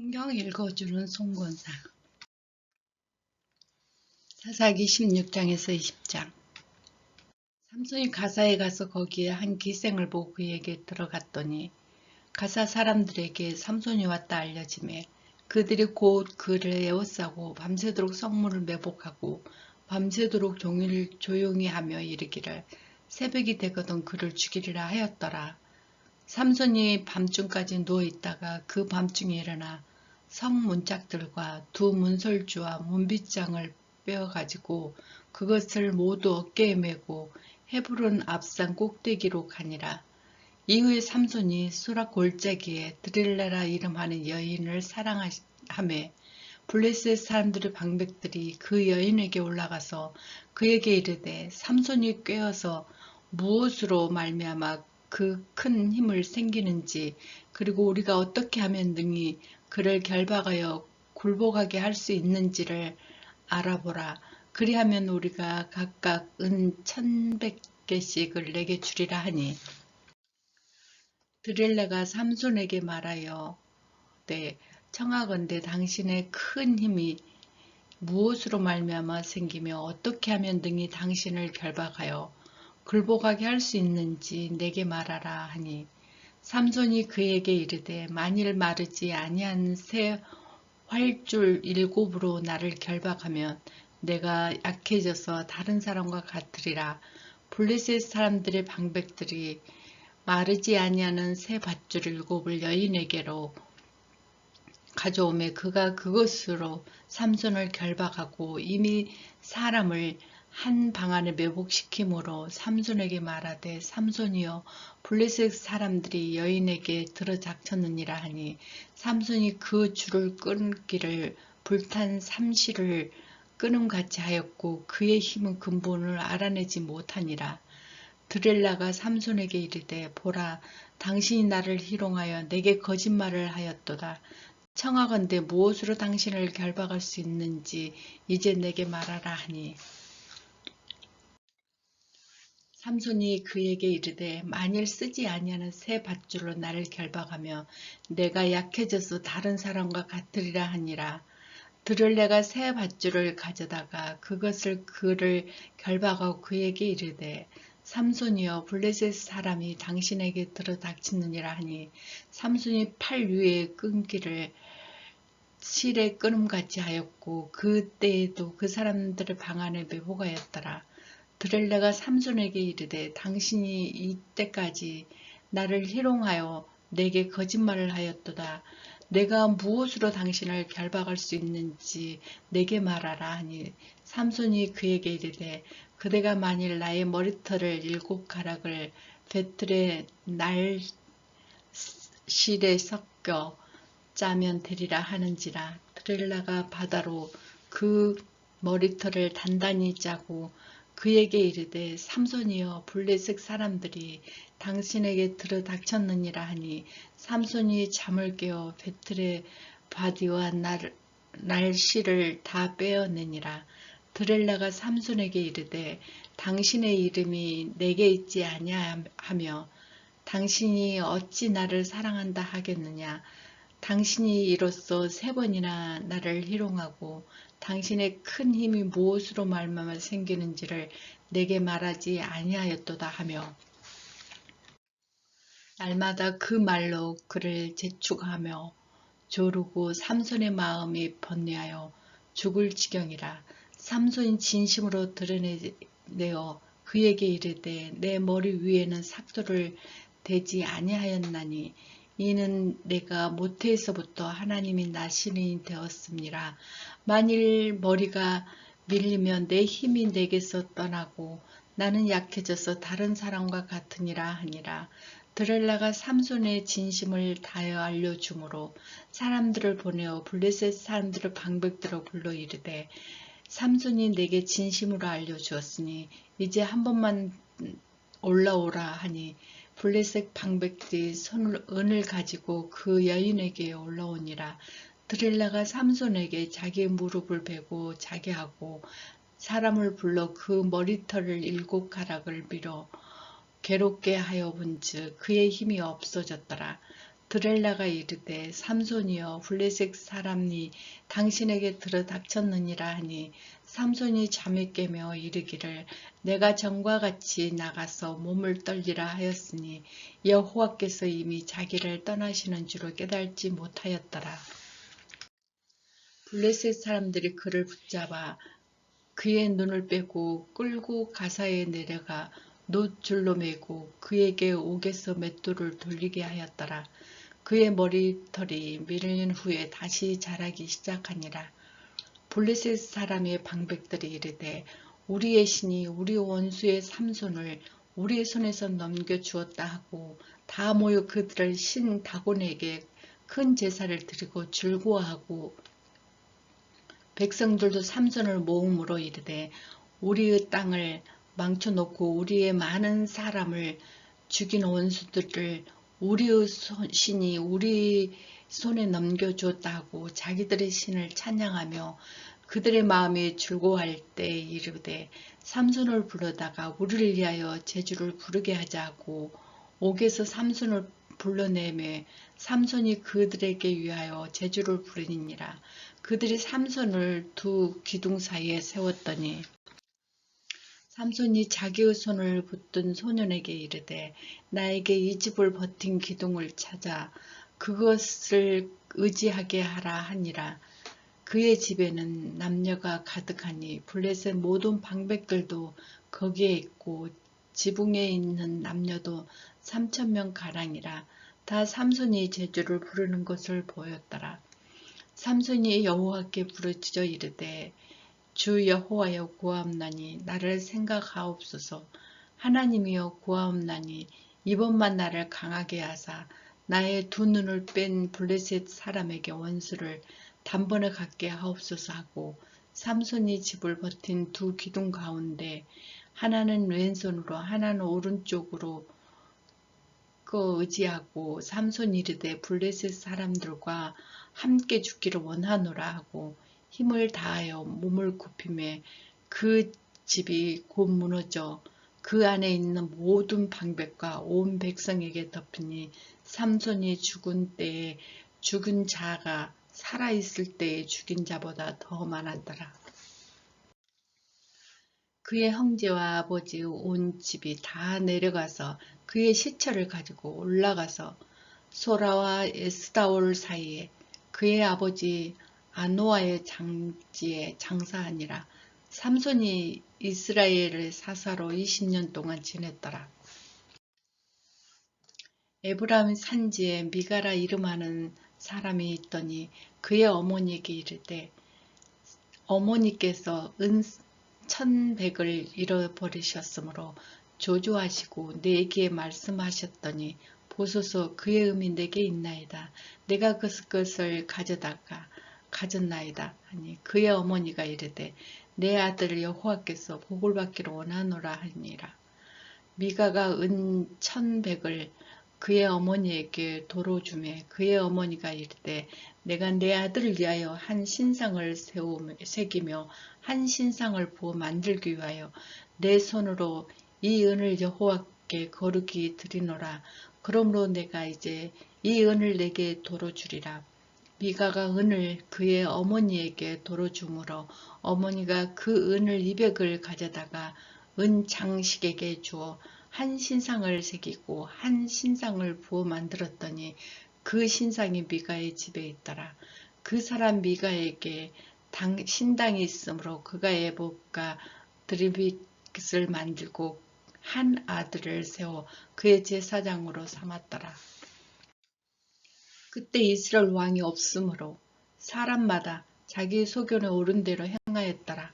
성경 읽어주는 송건사. 사사기 16장에서 20장. 삼손이 가사에 가서 거기에 한 기생을 보고 그에게 들어갔더니 가사 사람들에게 삼손이 왔다 알려지매 그들이 곧 그를 에워싸고 밤새도록 성문을 매복하고 밤새도록 종일 조용히 하며 이르기를 새벽이 되거든 그를 죽이리라 하였더라. 삼손이 밤중까지 누워있다가 그 밤중에 일어나 성 문짝들과 두 문설주와 문빗장을 빼어가지고 그것을 모두 어깨에 메고 헤브론 앞산 꼭대기로 가니라. 이후에 삼손이 수락 골짜기에 드릴라라 이름하는 여인을 사랑하매 블레셋 사람들의 방백들이 그 여인에게 올라가서 그에게 이르되 삼손이 꾀어서 무엇으로 말미암아 그 큰 힘을 생기는지 그리고 우리가 어떻게 하면 능히 그를 결박하여 굴복하게 할 수 있는지를 알아보라. 그리하면 우리가 각각 은 1,100개씩을 내게 주리라 하니 드릴라가 삼손에게 말하여 청하건대 당신의 큰 힘이 무엇으로 말미암아 생기며 어떻게 하면 능히 당신을 결박하여 굴복하게 할 수 있는지 내게 말하라 하니 삼손이 그에게 이르되 만일 마르지 아니한 새 활줄 7으로 나를 결박하면 내가 약해져서 다른 사람과 같으리라. 블레셋 사람들의 방백들이 마르지 아니하는 새 밧줄 7을 여인에게로 가져오매 그가 그것으로 삼손을 결박하고 이미 사람을 한 방 안에 매복시키므로 삼손에게 말하되 삼손이여 블레셋 사람들이 여인에게 들어닥쳤느니라 하니 삼손이 그 줄을 끊기를 불탄 삼시를 끊음같이 하였고 그의 힘은 근본을 알아내지 못하니라. 드릴라가 삼손에게 이르되 보라 당신이 나를 희롱하여 내게 거짓말을 하였도다. 청하건대 무엇으로 당신을 결박할 수 있는지 이제 내게 말하라 하니 삼손이 그에게 이르되 만일 쓰지 아니하는 새 밧줄로 나를 결박하며 내가 약해져서 다른 사람과 같으리라 하니라. 드릴라가 새 밧줄을 가져다가 그것을 그를 결박하고 그에게 이르되 삼손이여 블레셋 사람이 당신에게 들어닥치느니라 하니 삼손이 팔 위에 끈기를 실에 끊음같이 하였고 그때에도 그 사람들의 방 안에 매복하였더라. 드릴라가 삼손에게 이르되 당신이 이때까지 나를 희롱하여 내게 거짓말을 하였도다. 내가 무엇으로 당신을 결박할 수 있는지 내게 말하라 하니 삼손이 그에게 이르되 그대가 만일 나의 머리털을 7가락을 배틀에 날실에 섞여 짜면 되리라 하는지라. 드릴라가 바다로 그 머리털을 단단히 짜고 그에게 이르되 삼손이여 블레셋 사람들이 당신에게 들어닥쳤느니라 하니 삼손이 잠을 깨어 배틀의 바디와 날실을 다 빼어내니라. 드릴라가 삼손에게 이르되 당신의 이름이 내게 있지 아니하며 당신이 어찌 나를 사랑한다 하겠느냐. 당신이 이로써 3번이나 나를 희롱하고 당신의 큰 힘이 무엇으로 말미암아 생기는지를 내게 말하지 아니하였도다 하며 날마다 그 말로 그를 재촉하며 조르고 삼손의 마음이 번뇌하여 죽을 지경이라. 삼손이 진심으로 드러내어 그에게 이르되 내 머리 위에는 삭도를 대지 아니하였나니 이는 내가 모태에서부터 하나님이 나시린이 되었음니라. 만일 머리가 밀리면 내 힘이 내게서 떠나고 나는 약해져서 다른 사람과 같으니라 하니라. 드릴라가 삼손의 진심을 다하여 알려주므로 사람들을 보내어 블레셋 사람들의 방백들을 불러 이르되 삼손이 내게 진심으로 알려주었으니 이제 한 번만 올라오라 하니 블레셋 방백들이 은을 가지고 그 여인에게 올라오니라. 드릴라가 삼손에게 자기의 무릎을 베고 자게 하고 사람을 불러 그 머리털을 7가락을 밀어 괴롭게 하여 본즉 그의 힘이 없어졌더라. 드렐라가 이르되 삼손이여 블레셋 사람이 당신에게 들어닥쳤느니라 하니 삼손이 잠이 깨며 이르기를 내가 전과 같이 나가서 몸을 떨리라 하였으니 여호와께서 이미 자기를 떠나시는 줄을 깨달지 못하였더라. 블레셋 사람들이 그를 붙잡아 그의 눈을 빼고 끌고 가사에 내려가 놋줄로 매고 그에게 옥에서 맷돌을 돌리게 하였더라. 그의 머리털이 밀린 후에 다시 자라기 시작하니라. 블레셋 사람의 방백들이 이르되 우리의 신이 우리 원수의 삼손을 우리의 손에서 넘겨주었다 하고 다 모여 그들을 신 다곤에게 큰 제사를 드리고 즐거워하고 백성들도 삼손을 모음으로 이르되 우리의 땅을 망쳐놓고 우리의 많은 사람을 죽인 원수들을 우리의 신이 우리 손에 넘겨주었다 하고 자기들의 신을 찬양하며 그들의 마음이 즐거워할 때 이르되 삼손을 부르다가 우리를 위하여 제주를 부르게 하자 하고 옥에서 삼손을 불러내매 삼손이 그들에게 위하여 제주를 부르니라. 그들이 삼손을 두 기둥 사이에 세웠더니 삼손이 자기의 손을 붙든 소년에게 이르되 나에게 이 집을 버틴 기둥을 찾아 그것을 의지하게 하라 하니라. 그의 집에는 남녀가 가득하니 블레셋 모든 방백들도 거기에 있고 지붕에 있는 남녀도 3,000명 가량이라. 다 삼손이 제주를 부르는 것을 보였더라. 삼손이 여호와께 부르짖어 이르되 주 여호와여 구하옵나니 나를 생각하옵소서. 하나님이여 구하옵나니 이번만 나를 강하게 하사 나의 두 눈을 뺀 블레셋 사람에게 원수를 단번에 갖게 하옵소서 하고 삼손이 집을 버틴 두 기둥 가운데 하나는 왼손으로 하나는 오른쪽으로 의지하고 삼손이 이르되 블레셋 사람들과 함께 죽기를 원하노라 하고 힘을 다하여 몸을 굽히매 그 집이 곧 무너져 그 안에 있는 모든 방백과 온 백성에게 덮으니 삼손이 죽은 때에 죽은 자가 살아있을 때에 죽인 자보다 더 많았더라. 그의 형제와 아버지의 온 집이 다 내려가서 그의 시체를 가지고 올라가서 소라와 에스다올 사이에 그의 아버지 아노아의 장지에 장사하니라. 삼손이 이스라엘의 사사로 20년 동안 지냈더라. 에브라임 산지에 미가라 이름하는 사람이 있더니 그의 어머니에게 이르되 어머니께서 은 1,100을 잃어버리셨으므로 조조하시고 내게 말씀하셨더니 보소서 그의 음이 내게 있나이다. 내가 그것을 가졌나이다 하니 그의 어머니가 이르되 내 아들 여호와께서 복을 받기를 원하노라 하니라. 미가가 은 1,100을 그의 어머니에게 도로 주매 그의 어머니가 이르되 내가 내 아들을 위하여 한 신상을 새기며 한 신상을 부어 만들기 위하여 내 손으로 이 은을 여호와께 거룩히 드리노라. 그러므로 내가 이제 이 은을 내게 도로 주리라. 미가가 은을 그의 어머니에게 도로 주므로 어머니가 그 은을 200을 가져다가 은 장식에게 주어 한 신상을 새기고 한 신상을 부어 만들었더니 그 신상이 미가의 집에 있더라. 그 사람 미가에게 신당이 있으므로 그가 애복과 드리빗을 만들고 한 아들을 세워 그의 제사장으로 삼았더라. 그때 이스라엘 왕이 없으므로 사람마다 자기 소견에 옳은 대로 행하였더라.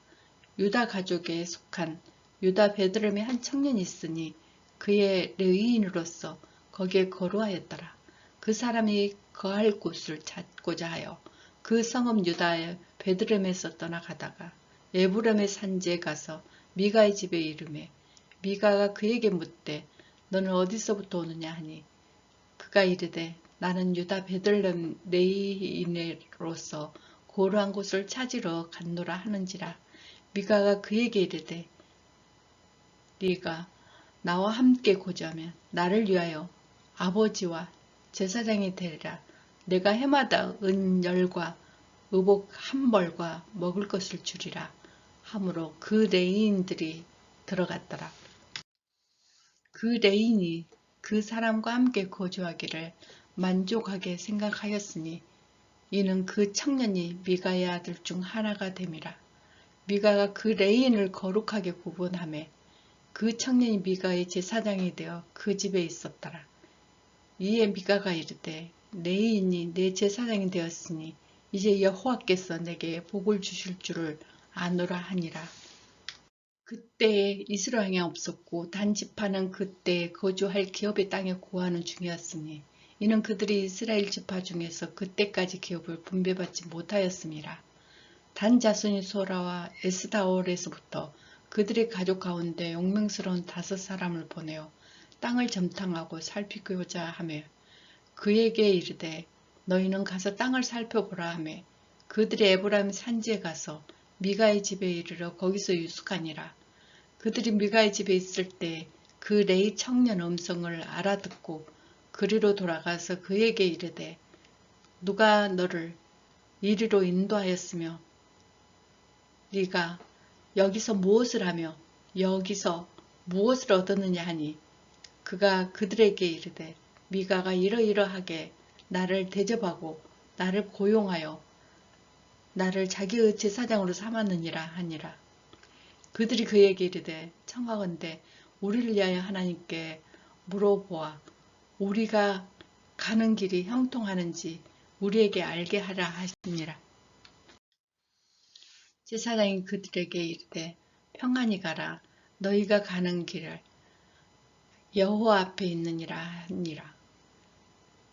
유다 가족에 속한 유다 베들레헴에 한 청년이 있으니 그의 레위인으로서 거기에 거루하였더라. 그 사람이 거할 곳을 찾고자 하여 그 성읍 유다의 베들레헴에서 떠나가다가 에브라임의 산지에 가서 미가의 집에 이르매 미가가 그에게 묻되 너는 어디서부터 오느냐 하니 그가 이르되 나는 유다 베들레헴 레위인으로서 고루한 곳을 찾으러 갔노라 하는지라. 미가가 그에게 이르되 네가 나와 함께 고자면 나를 위하여 아버지와 제사장이 되리라. 내가 해마다 은열과 의복 한 벌과 먹을 것을 주리라 하므로 그 레위인들이 들어갔더라. 그 레위인이 그 사람과 함께 거주하기를 만족하게 생각하였으니 이는 그 청년이 미가의 아들 중 하나가 됨이라. 미가가 그 레위인을 거룩하게 구분하며 그 청년이 미가의 제사장이 되어 그 집에 있었더라. 이에 미가가 이르되 레위인이 내 제사장이 되었으니 이제 여호와께서 내게 복을 주실 줄을 아노라 하니라. 그때에 이스라엘이 없었고 단 지파는 그때에 거주할 기업의 땅에 구하는 중이었으니 이는 그들이 이스라엘 지파 중에서 그때까지 기업을 분배받지 못하였음이라. 단 자손이 소라와 에스다올에서부터 그들의 가족 가운데 용맹스러운 5사람을 보내어 땅을 점탕하고 살피고자 하며 그에게 이르되 너희는 가서 땅을 살펴보라 하며 그들이 에브라임 산지에 가서 미가의 집에 이르러 거기서 유숙하니라. 그들이 미가의 집에 있을 때 그 레위 청년 음성을 알아듣고 그리로 돌아가서 그에게 이르되 누가 너를 이리로 인도하였으며 네가 여기서 무엇을 하며 여기서 무엇을 얻었느냐 하니 그가 그들에게 이르되 미가가 이러이러하게 나를 대접하고 나를 고용하여 나를 자기의 제사장으로 삼았느니라 하니라. 그들이 그에게 이르되 청하건대 우리를 위하여 하나님께 물어보아 우리가 가는 길이 형통하는지 우리에게 알게 하라 하시니라. 제사장이 그들에게 이르되 평안히 가라. 너희가 가는 길을 여호와 앞에 있느니라 하니라.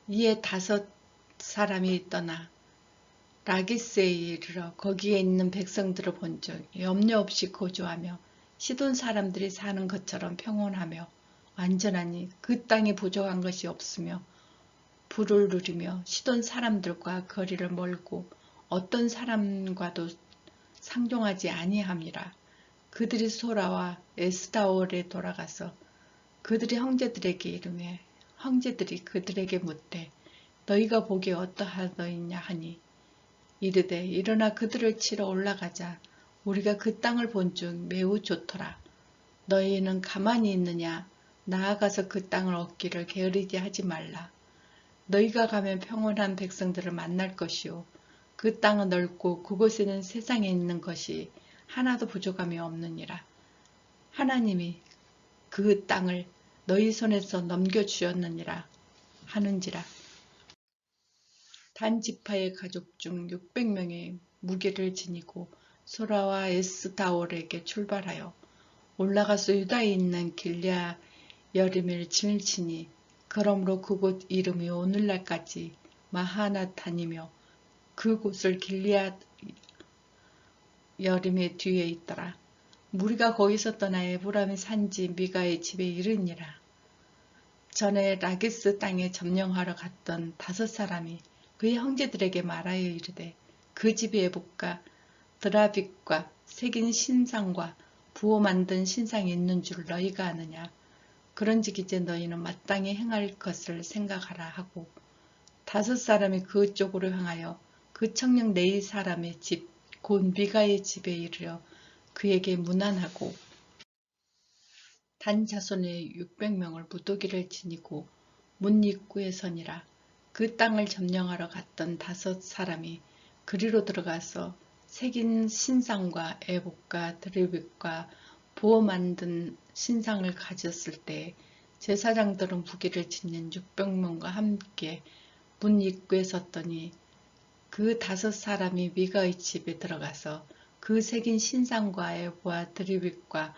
이에 5사람이 떠나 라기스에 이르러 거기에 있는 백성들을 본즉 염려 없이 거주하며 시돈 사람들이 사는 것처럼 평온하며 완전하니 그 땅에 부족한 것이 없으며 부를 누리며 시돈 사람들과 거리를 멀고 어떤 사람과도 상종하지 아니함이라. 그들이 소라와 에스다올에 돌아가서 그들의 형제들에게 이르매 형제들이 그들에게 묻되 너희가 보기에 어떠하더이냐 하니 이르되 일어나 그들을 치러 올라가자. 우리가 그 땅을 본즉 매우 좋더라. 너희는 가만히 있느냐? 나아가서 그 땅을 얻기를 게으르게 하지 말라. 너희가 가면 평온한 백성들을 만날 것이요 그 땅은 넓고 그곳에는 세상에 있는 것이 하나도 부족함이 없느니라. 하나님이 그 땅을 너희 손에서 넘겨주었느니라 하는지라. 단 지파의 가족 중 600명의 무게를 지니고 소라와 에스다올에게 출발하여 올라가서 유다에 있는 길랴 여림을 지치니 그러므로 그곳 이름이 오늘날까지 마하나탄이며 그곳을 길랴 여림의 뒤에 있더라. 무리가 거기서 떠나 에브라임의 산지 미가의 집에 이르니라. 전에 라기스 땅에 점령하러 갔던 5사람이 그의 형제들에게 말하여 이르되 그 집에 에봇과 드라빗과 새긴 신상과 부어 만든 신상이 있는 줄 너희가 아느냐. 그런즉 이제 너희는 마땅히 행할 것을 생각하라 하고 5사람이 그쪽으로 향하여 그 청년 레위 사람의 집 곧 미가의 집에 이르러 그에게 문안하고 단 자손의 600명을 무더기를 지니고 문 입구에 서니라. 그 땅을 점령하러 갔던 5사람이 그리로 들어가서 새긴 신상과 에봇과 드리빗과 부어 만든 신상을 가졌을 때 제사장들은 무기를 지닌 600명과 함께 문 입구에 섰더니 그 5사람이 미가의 집에 들어가서 그 새긴 신상과 에봇과 드리빗과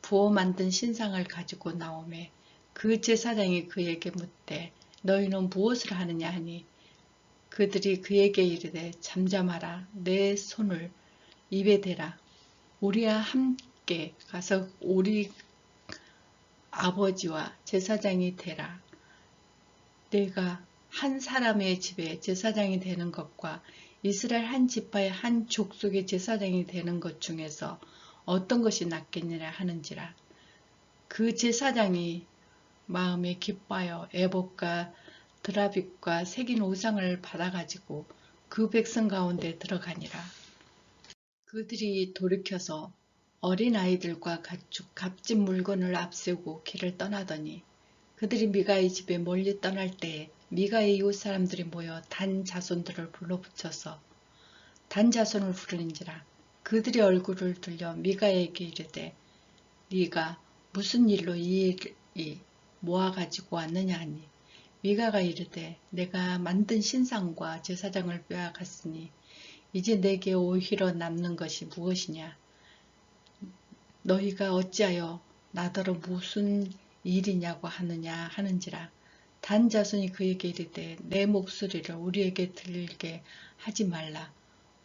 부어 만든 신상을 가지고 나오매 그 제사장이 그에게 묻되 너희는 무엇을 하느냐 하니 그들이 그에게 이르되 잠잠하라. 내 손을 입에 대라. 우리와 함께 가서 우리 아버지와 제사장이 되라. 내가 한 사람의 집에 제사장이 되는 것과 이스라엘 한 지파의 한 족속의 제사장이 되는 것 중에서 어떤 것이 낫겠느냐 하는지라. 그 제사장이 마음에 기뻐하여 에봇과 드라빗과 새긴 우상을 받아가지고 그 백성 가운데 들어가니라. 그들이 돌이켜서 어린아이들과 가축, 값진 물건을 앞세우고 길을 떠나더니 그들이 미가의 집에 멀리 떠날 때에 미가의 이웃 사람들이 모여 단 자손들을 불러붙여서 단 자손을 부르는지라. 그들이 얼굴을 들려 미가에게 이르되 네가 무슨 일로 이 일이 모아가지고 왔느냐 하니 미가가 이르되 내가 만든 신상과 제사장을 빼앗았으니 이제 내게 오히려 남는 것이 무엇이냐. 너희가 어찌하여 나더러 무슨 일이냐고 하느냐 하는지라. 단 자손이 그에게 이르되 내 목소리를 우리에게 들리게 하지 말라.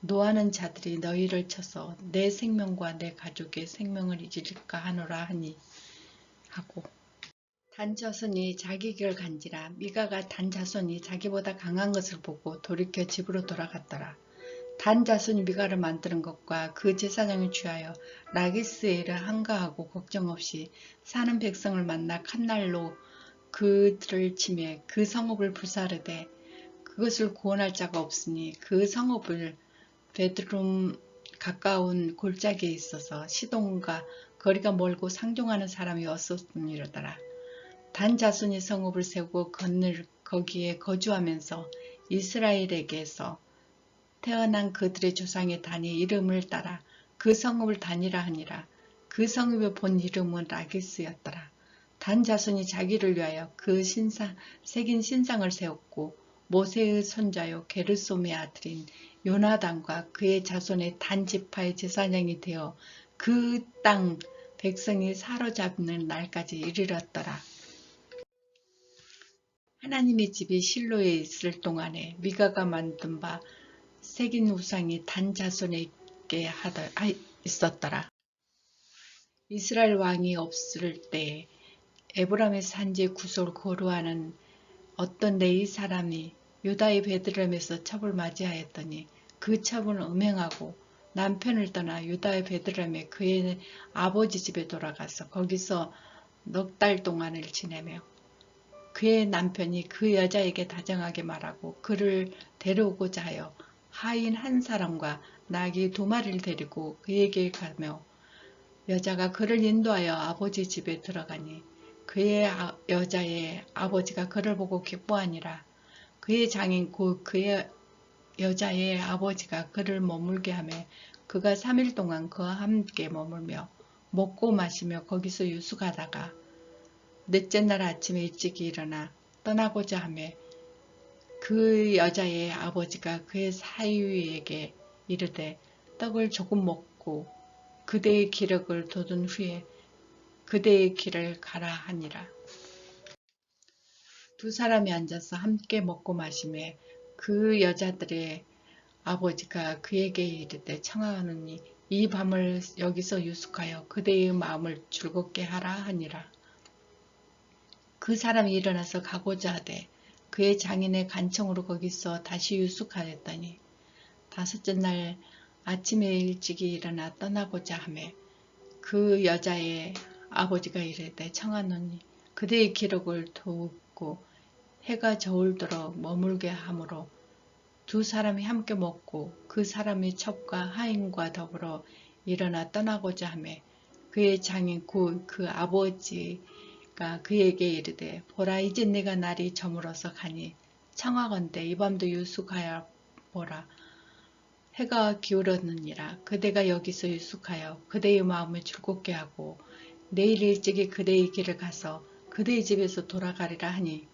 노하는 자들이 너희를 쳐서 내 생명과 내 가족의 생명을 잊을까 하노라 하니 하고 단 자손이 자기 길을 간지라. 미가가 단 자손이 자기보다 강한 것을 보고 돌이켜 집으로 돌아갔더라. 단 자손이 미가를 만드는 것과 그 제사장을 취하여 라기스의 일을 한가하고 걱정 없이 사는 백성을 만나 칸날로 그들을 치매 그 성읍을 불사르되 그것을 구원할 자가 없으니 그 성읍을 베드룸 가까운 골짜기에 있어서 시돈과 거리가 멀고 상종하는 사람이 없었음이로더라. 단 자손이 성읍을 세우고 거기에 거주하면서 이스라엘에게서 태어난 그들의 조상의 단이 이름을 따라 그 성읍을 단이라 하니라. 그 성읍의 본 이름은 라기스였더라. 단 자손이 자기를 위하여 그 새긴 신상을 세웠고 모세의 손자요 게르솜의 아들인 요나단과 그의 자손의 단 지파의 제사장이 되어 그 땅 백성이 사로잡는 날까지 이르렀더라. 하나님의 집이 실로에 있을 동안에 미가가 만든 바 새긴 우상이 단 자손에게 있었더라. 이스라엘 왕이 없을 때에 에브라임의 산지 구솔 고르하는 어떤 레위 사람이 유다의 베들레헴에서 첩을 맞이하였더니 그 첩은 음행하고 남편을 떠나 유다의 베들레헴에 그의 아버지 집에 돌아가서 거기서 넉 달 동안을 지내며 그의 남편이 그 여자에게 다정하게 말하고 그를 데려오고자 하여 하인 한 사람과 나귀 2마리를 데리고 그에게 가며 여자가 그를 인도하여 아버지 집에 들어가니 그의 여자의 아버지가 그를 보고 기뻐하니라. 그의 장인 곧 그의 여자의 아버지가 그를 머물게 하며 그가 3일 동안 그와 함께 머물며 먹고 마시며 거기서 유숙하다가 넷째 날 아침에 일찍 일어나 떠나고자 하며 그 여자의 아버지가 그의 사위에게 이르되 떡을 조금 먹고 그대의 기력을 돋운 후에 그대의 길을 가라 하니라. 두 사람이 앉아서 함께 먹고 마시며 그 여자들의 아버지가 그에게 이르되 청하노니 이 밤을 여기서 유숙하여 그대의 마음을 즐겁게 하라 하니라. 그 사람이 일어나서 가고자 하되 그의 장인의 간청으로 거기서 다시 유숙하였더니 5째 날 아침에 일찍이 일어나 떠나고자 하며 그 여자의 아버지가 이르되 청하노니 그대의 기력을 돕고 해가 저울도록 머물게 하므로 두 사람이 함께 먹고 그 사람의 첩과 하인과 더불어 일어나 떠나고자 하며 그의 장인 곧 그 아버지가 그에게 이르되 보라 이제 내가 날이 저물어서 가니 청하건대 이 밤도 유숙하여 보라. 해가 기울었느니라. 그대가 여기서 유숙하여 그대의 마음을 즐겁게 하고 내일 일찍이 그대의 길을 가서 그대의 집에서 돌아가리라 하니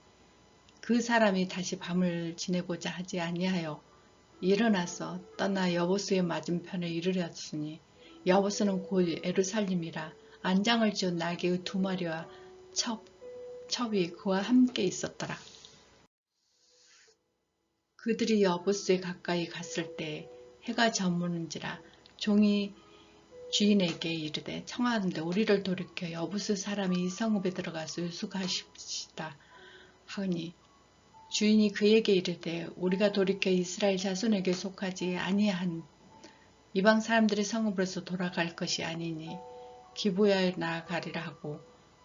그 사람이 다시 밤을 지내고자 하지 아니하여 일어나서 떠나 여보스의 맞은편에 이르렀으니 여보스는 곧 예루살렘이라. 안장을 지은 나귀의 2마리와 첩이 그와 함께 있었더라. 그들이 여보스에 가까이 갔을 때 해가 저무는지라. 종이 주인에게 이르되 청하건대 우리를 돌이켜 여부스 사람이 이 성읍에 들어가서 유숙하십시다 하니 주인이 그에게 이르되 우리가 돌이켜 이스라엘 자손에게 속하지 아니한 이방 사람들의 성읍으로서 돌아갈 것이 아니니 기브야에 나아가리라 하고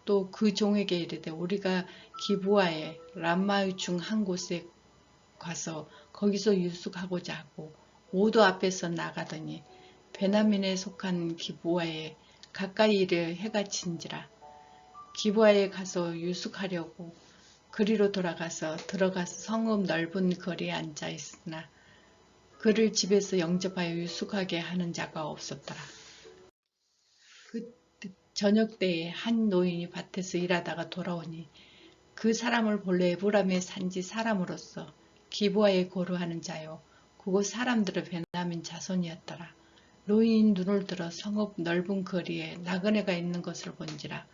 또 그 종에게 이르되 우리가 기브아의 람마의 중 한 곳에 가서 거기서 유숙하고자 하고 모두 앞에서 나가더니 베냐민에 속한 기브아에 가까이 이르 해가 진지라. 기브아에 가서 유숙하려고 그리로 들어가서 성읍 넓은 거리에 앉아 있으나 그를 집에서 영접하여 유숙하게 하는 자가 없었더라. 그 저녁 때에 한 노인이 밭에서 일하다가 돌아오니 그 사람을 본래 에브라임의 산지 사람으로서 기브아에 거류하는 자요 그곳 사람들은 베냐민 자손이었더라. 노인이 눈을 들어 성읍 넓은 거리에 나그네가 있는 것을 본지라.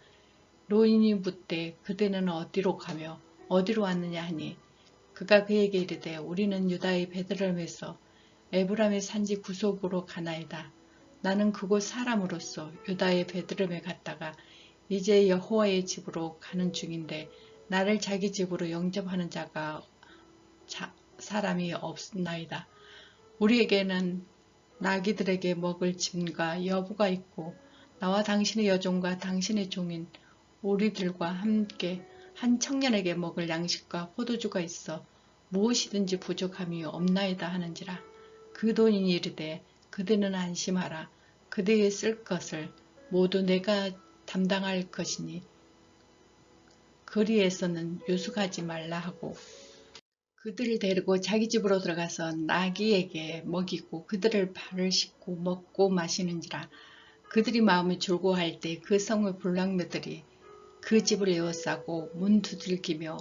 노인이 묻되 그대는 어디로 가며 어디로 왔느냐 하니 그가 그에게 이르되 우리는 유다의 베들레헴에서 에브라임의 산지 구속으로 가나이다. 나는 그곳 사람으로서 유다의 베들레헴에 갔다가 이제 여호와의 집으로 가는 중인데 나를 자기 집으로 영접하는 사람이 없나이다. 우리에게는 나귀들에게 먹을 짐과 여부가 있고 나와 당신의 여종과 당신의 종인 우리들과 함께 한 청년에게 먹을 양식과 포도주가 있어 무엇이든지 부족함이 없나이다 하는지라. 그 노인이 이르되 그대는 안심하라. 그대의 쓸 것을 모두 내가 담당할 것이니 거리에서는 유숙하지 말라 하고 그들을 데리고 자기 집으로 들어가서 나귀에게 먹이고 그들을 발을 씻고 먹고 마시는지라. 그들이 마음이 즐거워할 때 그 성의 불량배들이 그 집을 에워싸고 문 두들기며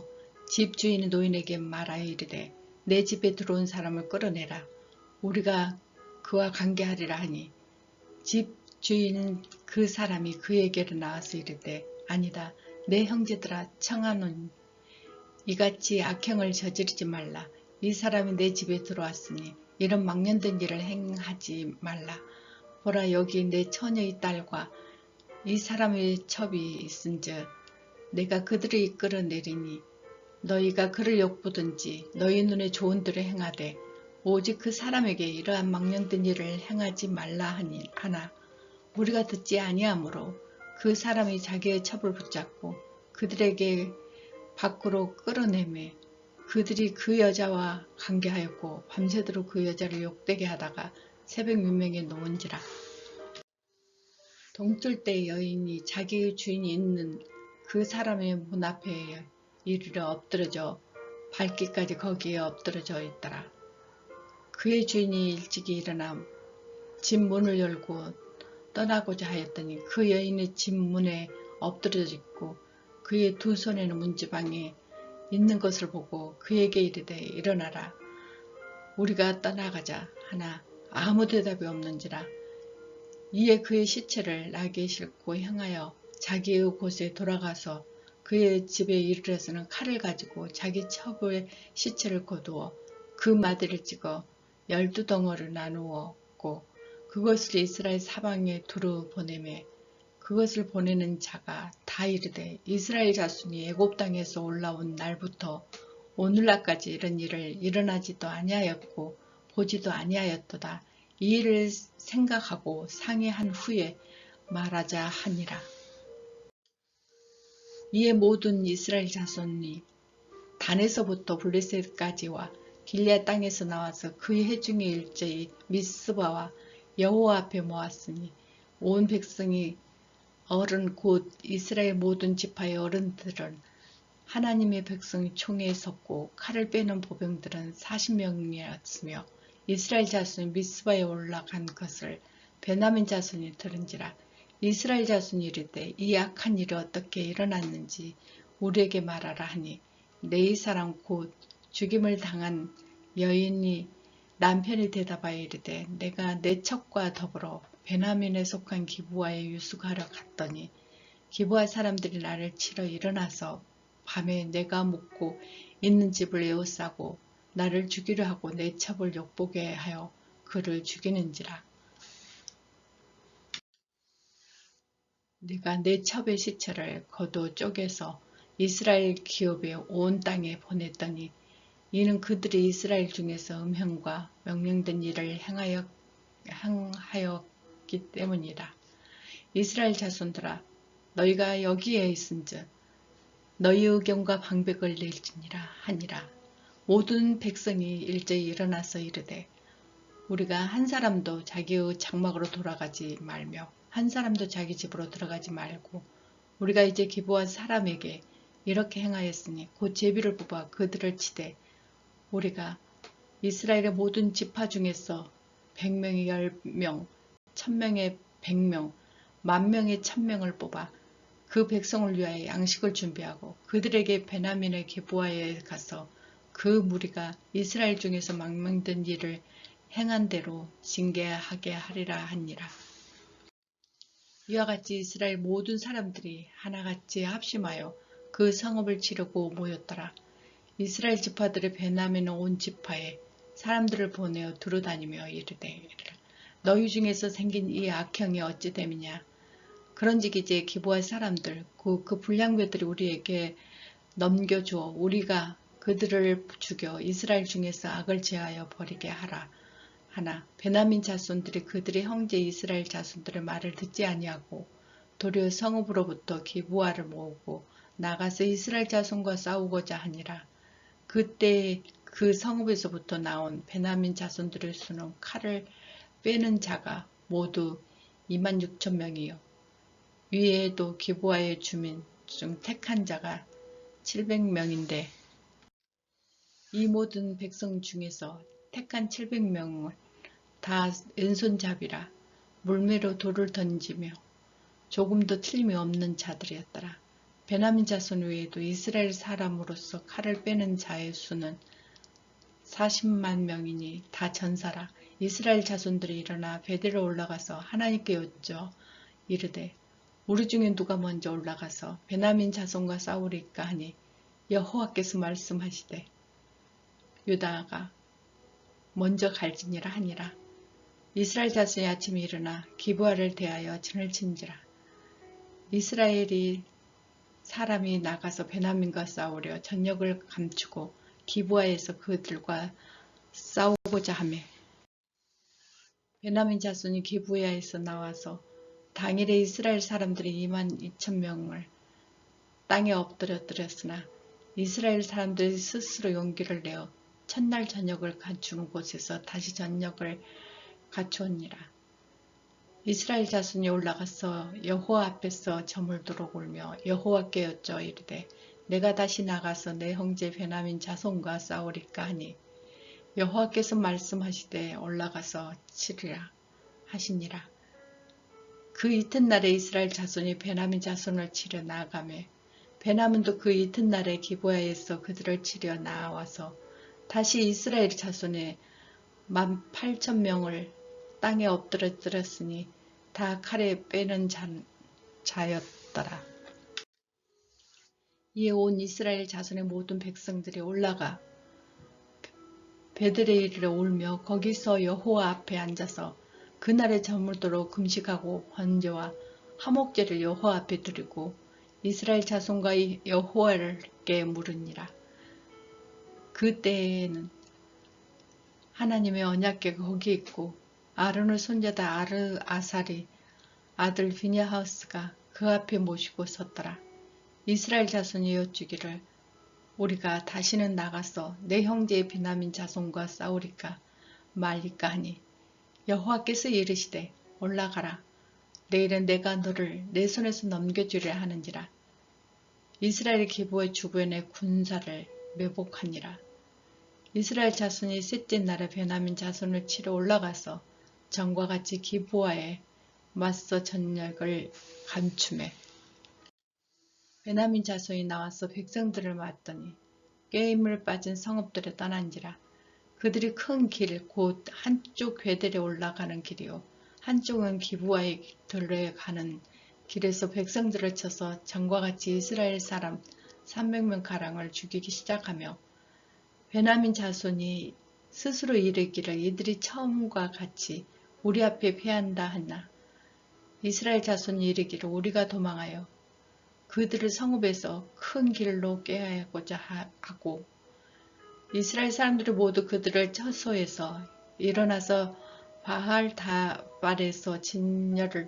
집 주인의 노인에게 말하여 이르되 내 집에 들어온 사람을 끌어내라. 우리가 그와 관계하리라 하니 집 주인은 그 사람이 그에게로 나와서 이르되 아니다. 내 형제들아 청하노니 이같이 악행을 저지르지 말라. 이 사람이 내 집에 들어왔으니 이런 망령된 일을 행하지 말라. 보라 여기 내 처녀의 딸과 이 사람의 첩이 있은즉 내가 그들을 이끌어내리니 너희가 그를 욕보든지 너희 눈에 좋은 대로 행하되 오직 그 사람에게 이러한 망령된 일을 행하지 말라 하나 우리가 듣지 아니하므로 그 사람이 자기의 첩을 붙잡고 그들에게 밖으로 끌어내매 그들이 그 여자와 관계하였고 밤새도록 그 여자를 욕되게 하다가 새벽 유명에 놓은지라. 동틀 때 여인이 자기의 주인이 있는 그 사람의 문 앞에 이르러 엎드러져 발기까지 거기에 엎드러져 있더라. 그의 주인이 일찍이 일어나 집 문을 열고 떠나고자 하였더니 그 여인의 집 문에 엎드러져 있고 그의 두 손에는 문지방에 있는 것을 보고 그에게 이르되 일어나라. 우리가 떠나가자 하나 아무 대답이 없는지라. 이에 그의 시체를 나귀에 싣고 향하여 자기의 곳에 돌아가서 그의 집에 이르러서는 칼을 가지고 자기 첩의 시체를 거두어 그 마디를 찍어 12덩어리를 나누었고 그것을 이스라엘 사방에 두루 보내매 그것을 보내는 자가 다 이르되 이스라엘 자손이 애굽 땅에서 올라온 날부터 오늘날까지 이런 일을 일어나지도 아니하였고 보지도 아니하였도다. 이 일을 생각하고 상의한 후에 말하자 하니라. 이에 모든 이스라엘 자손이 단에서부터 블레셋까지와 길앗 땅에서 나와서 그의 해중의 일제히 미스바와 여호와 앞에 모았으니 온 백성이 어른 곧 이스라엘 모든 지파의 어른들은 하나님의 백성이 총회에 섰고 칼을 빼는 보병들은 40명이었으며 이스라엘 자손이 미스바에 올라간 것을 베냐민 자손이 들은지라. 이스라엘 자손이 이르되 이 악한 일이 어떻게 일어났는지 우리에게 말하라 하니 네 사람 곧 죽임을 당한 여인이 남편이 대답하여 이르되 내가 내 첩과 더불어 베냐민에 속한 기브아에 유숙하러 갔더니 기브아 사람들이 나를 치러 일어나서 밤에 내가 묵고 있는 집을 에워싸고 나를 죽이려 하고 내 첩을 욕보게 하여 그를 죽이는지라. 내가 내 첩의 시체를 거두 쪼개서 이스라엘 기업의 온 땅에 보냈더니 이는 그들이 이스라엘 중에서 음행과 명령된 일을 행하였기 때문이라. 이스라엘 자손들아 너희가 여기에 있은즉 너희 의견과 방백을 낼지니라 하니라. 모든 백성이 일제히 일어나서 이르되 우리가 한 사람도 자기의 장막으로 돌아가지 말며 한 사람도 자기 집으로 들어가지 말고 우리가 이제 기브아 사람에게 이렇게 행하였으니 곧 제비를 뽑아 그들을 치되 우리가 이스라엘의 모든 지파 중에서 100명이 10명, 1000명에 100명, 10,000명에 1000명을 뽑아 그 백성을 위하여 양식을 준비하고 그들에게 베냐민의 기브아에 가서 그 무리가 이스라엘 중에서 망명된 일을 행한 대로 징계하게 하리라 하니라. 이와 같이 이스라엘 모든 사람들이 하나같이 합심하여 그 성읍을 치려고 모였더라. 이스라엘 지파들의 베냐민 온 지파에 사람들을 보내어 두루다니며 이르되 너희 중에서 생긴 이 악형이 어찌 됨이냐. 그런즉 이제 기브아 사람들 그 불량배들이 우리에게 넘겨주어 우리가 그들을 죽여 이스라엘 중에서 악을 제하여 버리게 하라. 하나 베냐민 자손들이 그들의 형제 이스라엘 자손들의 말을 듣지 아니하고 도리어 성읍으로부터 기브아를 모으고 나가서 이스라엘 자손과 싸우고자 하니라. 그때 그 성읍에서부터 나온 베냐민 자손들의 수는 칼을 빼는 자가 모두 26,000명이요 위에도 기브아의 주민 중 택한 자가 700명인데 이 모든 백성 중에서 택한 700명은 다 왼손잡이라 물매로 돌을 던지며 조금도 틀림이 없는 자들이었더라. 베냐민 자손 외에도 이스라엘 사람으로서 칼을 빼는 자의 수는 40만 명이니 다 전사라. 이스라엘 자손들이 일어나 베델에 올라가서 하나님께 여쭈어 이르되 우리 중에 누가 먼저 올라가서 베냐민 자손과 싸우리까 하니 여호와께서 말씀하시되 유다가 먼저 갈지니라 하니라. 이스라엘 자손이 아침에 일어나 기브아를 대하여 진을 친지라. 이스라엘이 사람이 나가서 베냐민과 싸우려 전역을 감추고 기브아에서 그들과 싸우고자 하며 베냐민 자손이 기브아에서 나와서 당일에 이스라엘 사람들이 22,000명을 땅에 엎드렸으나 이스라엘 사람들이 스스로 용기를 내어 첫날 저녁을 갖춘 곳에서 다시 저녁을 갖추었니라. 이스라엘 자손이 올라가서 여호와 앞에서 저물도록 울며 여호와께 여쭈어 이르되 내가 다시 나가서 내 형제 베냐민 자손과 싸우리까 하니 여호와께서 말씀하시되 올라가서 치리라 하시니라. 그 이튿날에 이스라엘 자손이 베냐민 자손을 치려 나아가매 베냐민도 그 이튿날에 기브아에서 그들을 치려 나와서 다시 이스라엘 자손의 18,000명을 땅에 엎드렸으니 다 칼에 빼는 자였더라. 이에 온 이스라엘 자손의 모든 백성들이 올라가 베들에 이르러 울며 거기서 여호와 앞에 앉아서 그날에 저물도록 금식하고 번제와 화목제를 여호와 앞에 드리고 이스라엘 자손과 여호와께 물으니라. 그때에는 하나님의 언약궤가 거기 있고 아론의 손자다 아살이 아들 비냐하스가 그 앞에 모시고 섰더라. 이스라엘 자손이 여쭈기를 우리가 다시는 나가서 내 형제의 베냐민 자손과 싸우리까 말리까 하니 여호와께서 이르시되 올라가라. 내일은 내가 너를 내 손에서 넘겨주려 하는지라. 이스라엘 기브아의 주변에 군사를 매복하니라. 이스라엘 자손이 셋째 날에 베냐민 자손을 치러 올라가서 전과 같이 기브아에 맞서 전역을 감추매 베냐민 자손이 나와서 백성들을 맞더니 꾀임을 빠진 성읍들에 떠난지라. 그들이 큰 길 곧 한쪽 베델에 올라가는 길이요 한쪽은 기브아의 들에 가는 길에서 백성들을 쳐서 전과 같이 이스라엘 사람 300명 가량을 죽이기 시작하며 베냐민 자손이 스스로 이르기를 이들이 처음과 같이 우리 앞에 패한다 하나 이스라엘 자손이 이르기를 우리가 도망하여 그들을 성읍에서 큰 길로 꾀하고자 하고 이스라엘 사람들이 모두 그들을 처소해서 일어나서 바알 다발에서 진열을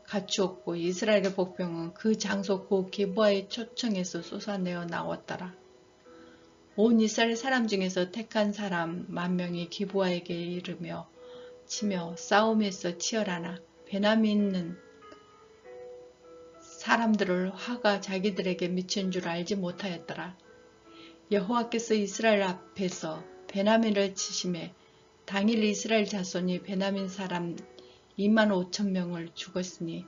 갖추었고 이스라엘의 복병은 그 장소 곧 기브아의 초청에서 솟아내어 나왔더라. 온 이스라엘 사람 중에서 택한 사람 10,000명이 기브아에게 이르며 치며 싸움에서 치열하나 베냐민은 사람들을 화가 자기들에게 미친 줄 알지 못하였더라. 여호와께서 이스라엘 앞에서 베냐민을 치심에 당일 이스라엘 자손이 베냐민 사람 25,000명을 죽었으니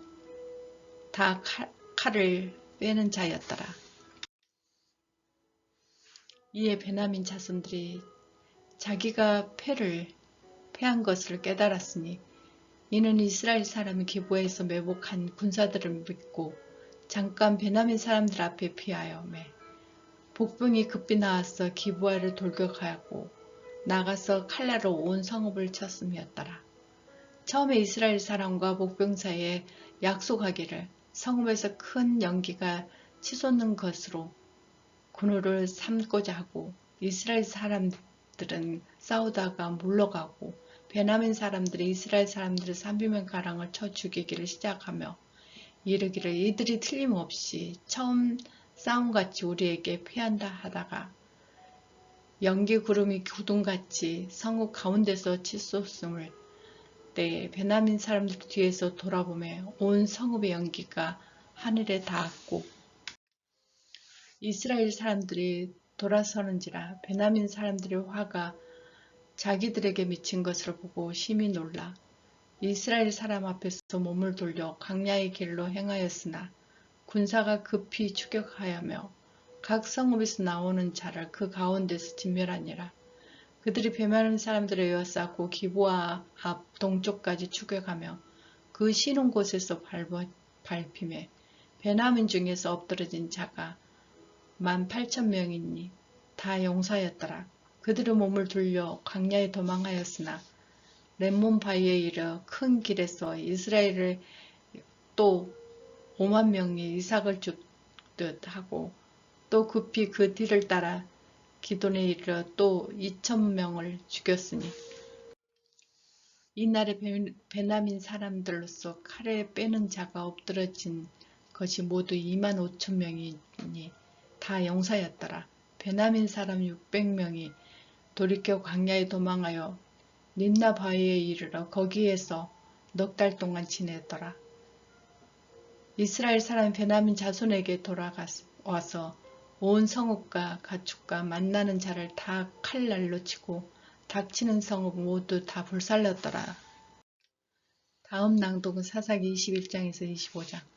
다 칼을 빼는 자였더라. 이에 베냐민 자손들이 자기가 패한 것을 깨달았으니 이는 이스라엘 사람이 기브아에서 매복한 군사들을 믿고 잠깐 베냐민 사람들 앞에 피하여매 복병이 급히 나와서 기브아를 돌격하고 나가서 칼날로 온 성읍을 쳤음이었더라. 처음에 이스라엘 사람과 복병 사이에 약속하기를 성읍에서 큰 연기가 치솟는 것으로 군우를 삼고자 하고 이스라엘 사람들은 싸우다가 물러가고 베냐민 사람들이 이스라엘 사람들을 30명가량을 쳐 죽이기를 시작하며 이르기를 이들이 틀림없이 처음 싸움같이 우리에게 패한다 하다가 연기 구름이 구둥같이 성읍 가운데서 치솟음을 때에 베냐민 사람들 뒤에서 돌아보며 온 성읍의 연기가 하늘에 닿았고 이스라엘 사람들이 돌아서는지라 베냐민 사람들의 화가 자기들에게 미친 것을 보고 심히 놀라 이스라엘 사람 앞에서 몸을 돌려 광야의 길로 행하였으나 군사가 급히 추격하여며 각 성읍에서 나오는 자를 그 가운데서 진멸하니라. 그들이 베냐민 사람들을 에워싸고 기브아 앞 동쪽까지 추격하며 그 쉬는 곳에서 밟히매 베냐민 중에서 엎드러진 자가 18,000명이니 다 용사였더라. 그들의 몸을 돌려 광야에 도망하였으나 렘몬 바위에 이르 큰 길에서 이스라엘을 또 50,000명이 이삭을 죽듯 하고 또 급히 그 뒤를 따라 기돈에 이르러 또 2,000명을 죽였으니 이날에 베냐민 사람들로서 칼에 빼는 자가 엎드러진 것이 모두 25,000명이니 다 용사였더라. 베냐민 사람 600명이 돌이켜 광야에 도망하여 림나 바위에 이르러 거기에서 넉 달 동안 지내더라. 이스라엘 사람 베냐민 자손에게 돌아와서 온 성읍과 가축과 만나는 자를 다 칼날로 치고 닥치는 성읍 모두 다 불살랐더라. 다음 낭독은 사사기 21장에서 25장.